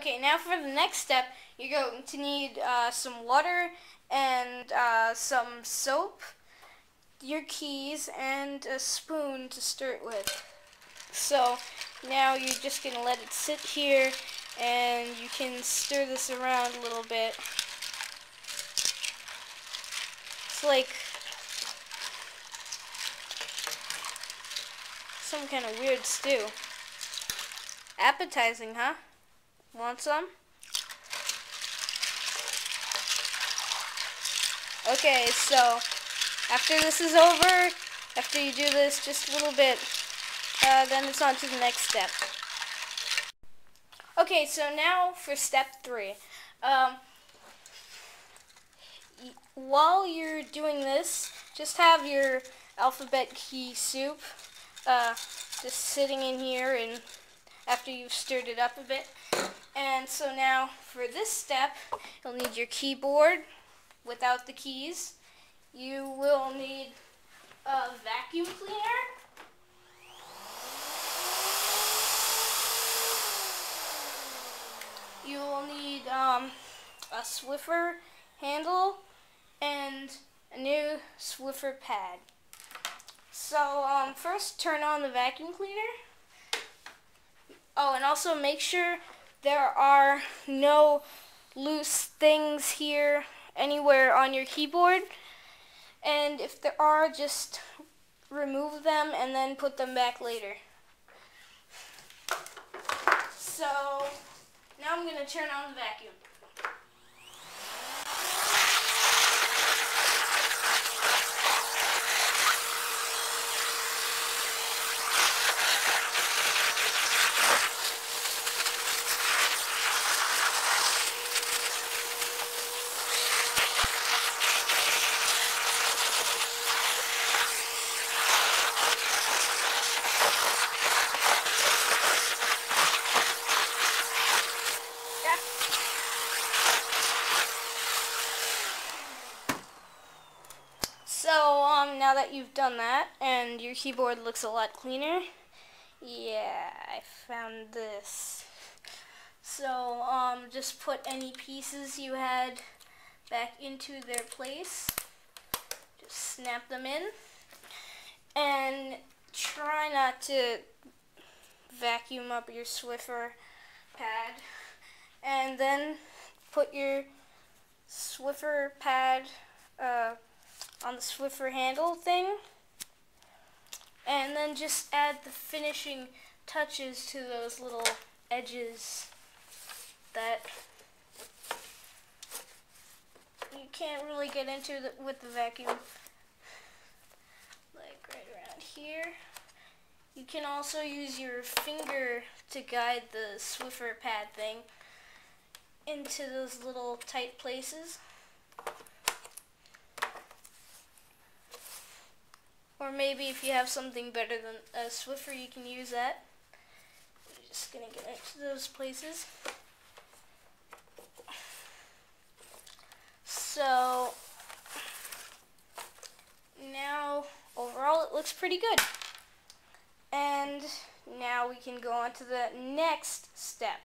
Okay, now for the next step, you're going to need some water and some soap, your keys, and a spoon to stir it with. So now you're just going to let it sit here, and you can stir this around a little bit. It's like some kind of weird stew. Appetizing, huh? Want some? Okay, so after this is over, after you do this just a little bit, then it's on to the next step. Okay, so now for step 3. While you're doing this, just have your alphabet key soup just sitting in here, and after you've stirred it up a bit. And so now for this step, you'll need your keyboard without the keys. You will need a vacuum cleaner. You will need a swiffer handle and a new swiffer pad. So first turn on the vacuum cleaner. Oh, and also make sure there are no loose things here anywhere on your keyboard. And if there are, just remove them and then put them back later. So now I'm going to turn on the vacuum. So now that you've done that and your keyboard looks a lot cleaner, yeah, I found this. So just put any pieces you had back into their place. Just snap them in, and try not to vacuum up your Swiffer pad. And then put your Swiffer pad on the Swiffer handle thing, and then just add the finishing touches to those little edges that you can't really get into with the vacuum, like right around here. You can also use your finger to guide the Swiffer pad thing into those little tight places. Or maybe if you have something better than a Swiffer, you can use that. I'm just going to get into those places. So now overall it looks pretty good. And now we can go on to the next step.